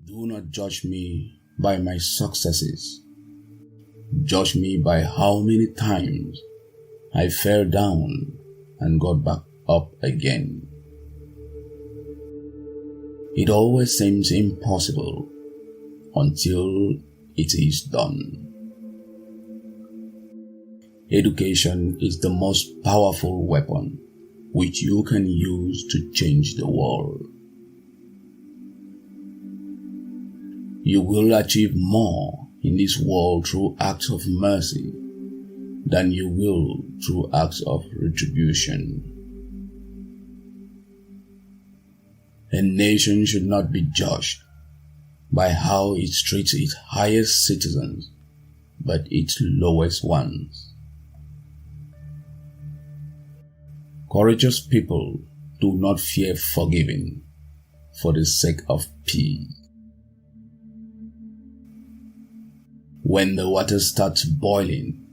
Do not judge me by my successes. Judge me by how many times I fell down and got back up again. It always seems impossible until it is done. Education is the most powerful weapon which you can use to change the world. You will achieve more in this world through acts of mercy than you will through acts of retribution. A nation should not be judged by how it treats its highest citizens, but its lowest ones. Courageous people do not fear forgiving for the sake of peace. When the water starts boiling,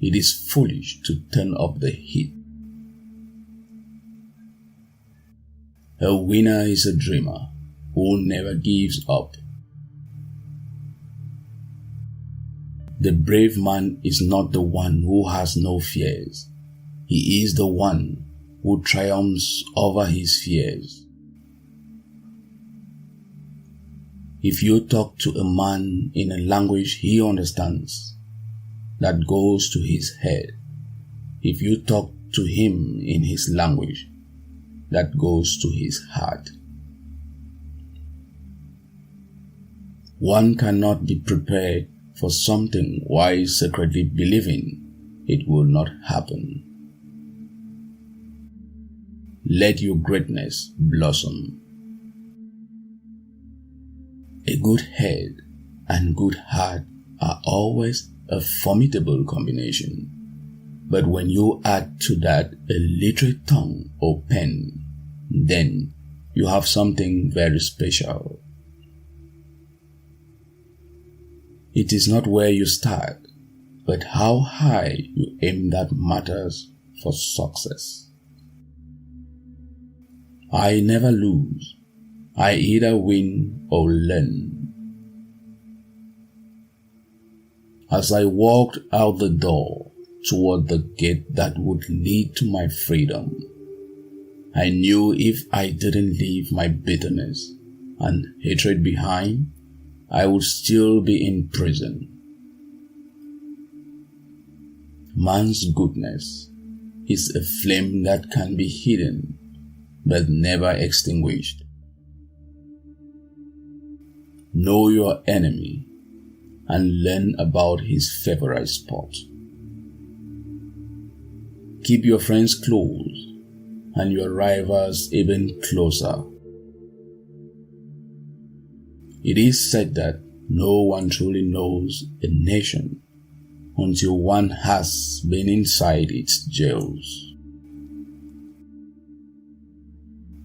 it is foolish to turn up the heat. A winner is a dreamer who never gives up. The brave man is not the one who has no fears. He is the one who triumphs over his fears. If you talk to a man in a language he understands, that goes to his head. If you talk to him in his language, that goes to his heart. One cannot be prepared for something while secretly believing it will not happen. Let your greatness blossom. A good head and good heart are always a formidable combination. But when you add to that a literate tongue or pen, then you have something very special. It is not where you start, but how high you aim that matters for success. I never lose. I either win or learn. As I walked out the door toward the gate that would lead to my freedom, I knew if I didn't leave my bitterness and hatred behind, I would still be in prison. Man's goodness is a flame that can be hidden but never extinguished. Know your enemy and learn about his favorite spot. Keep your friends close and your rivals even closer. It is said that no one truly knows a nation until one has been inside its jails.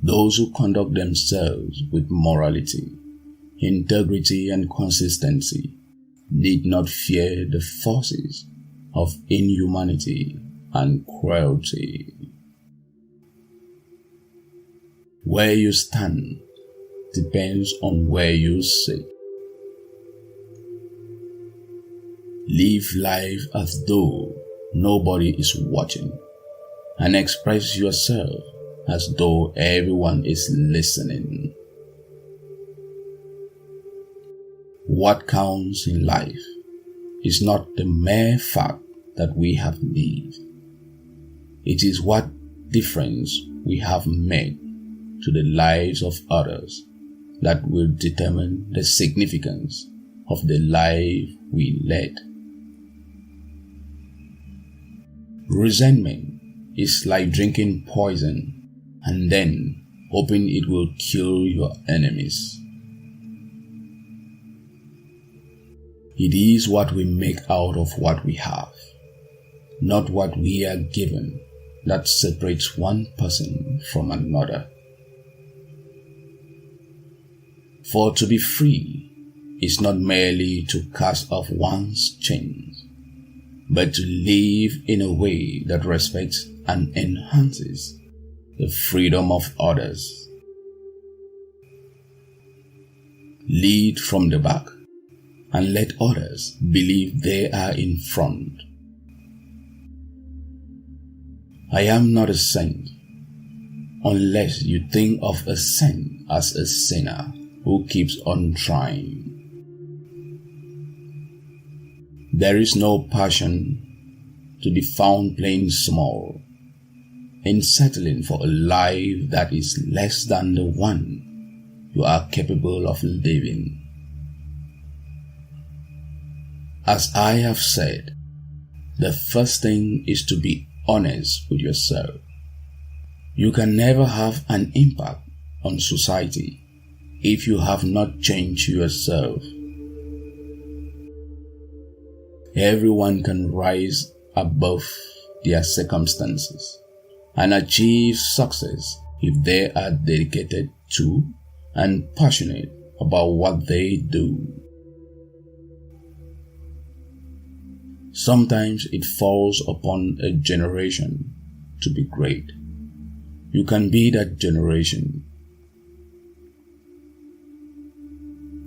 Those who conduct themselves with morality, integrity, and consistency need not fear the forces of inhumanity and cruelty. Where you stand depends on where you sit. Live life as though nobody is watching, and express yourself as though everyone is listening. What counts in life is not the mere fact that we have lived. It is what difference we have made to the lives of others that will determine the significance of the life we led. Resentment is like drinking poison and then hoping it will kill your enemies. It is what we make out of what we have, not what we are given, that separates one person from another. For to be free is not merely to cast off one's chains, but to live in a way that respects and enhances the freedom of others. Lead from the back and let others believe they are in front. I am not a saint unless you think of a saint as a sinner who keeps on trying. There is no passion to be found playing small in settling for a life that is less than the one you are capable of living. As I have said, the first thing is to be honest with yourself. You can never have an impact on society if you have not changed yourself. Everyone can rise above their circumstances and achieve success if they are dedicated to and passionate about what they do. Sometimes it falls upon a generation to be great. You can be that generation.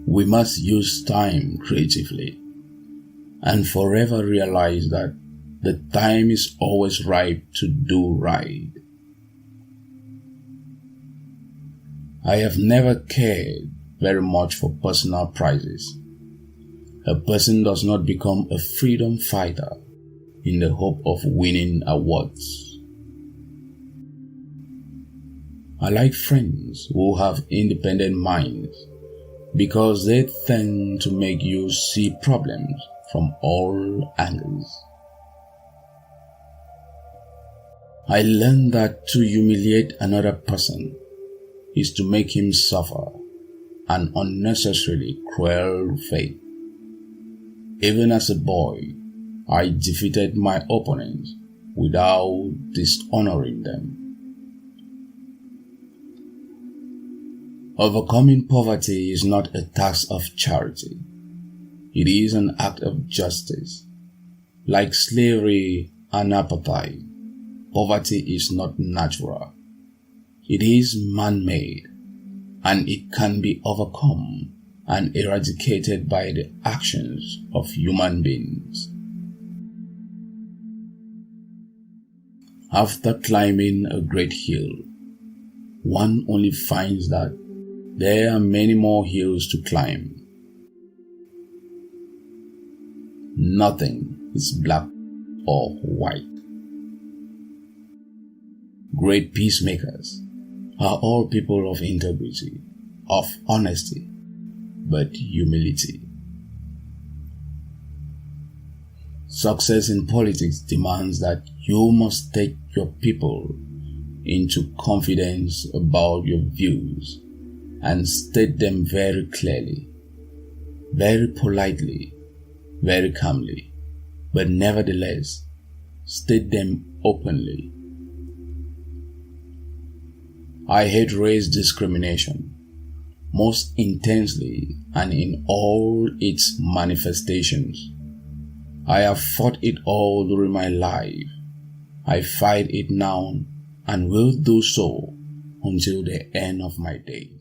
We must use time creatively and forever realize that the time is always ripe to do right. I have never cared very much for personal prizes. A person does not become a freedom fighter in the hope of winning awards. I like friends who have independent minds because they tend to make you see problems from all angles. I learned that to humiliate another person is to make him suffer an unnecessarily cruel fate. Even as a boy, I defeated my opponents without dishonoring them. Overcoming poverty is not a task of charity. It is an act of justice. Like slavery and apartheid, poverty is not natural. It is man-made, and it can be overcome and eradicated by the actions of human beings. After climbing a great hill, one only finds that there are many more hills to climb. Nothing is black or white. Great peacemakers are all people of integrity, of honesty, but humility. Success in politics demands that you must take your people into confidence about your views and state them very clearly, very politely, very calmly, but nevertheless, state them openly. I hate race discrimination, most intensely and in all its manifestations. I have fought it all during my life. I fight it now and will do so until the end of my days.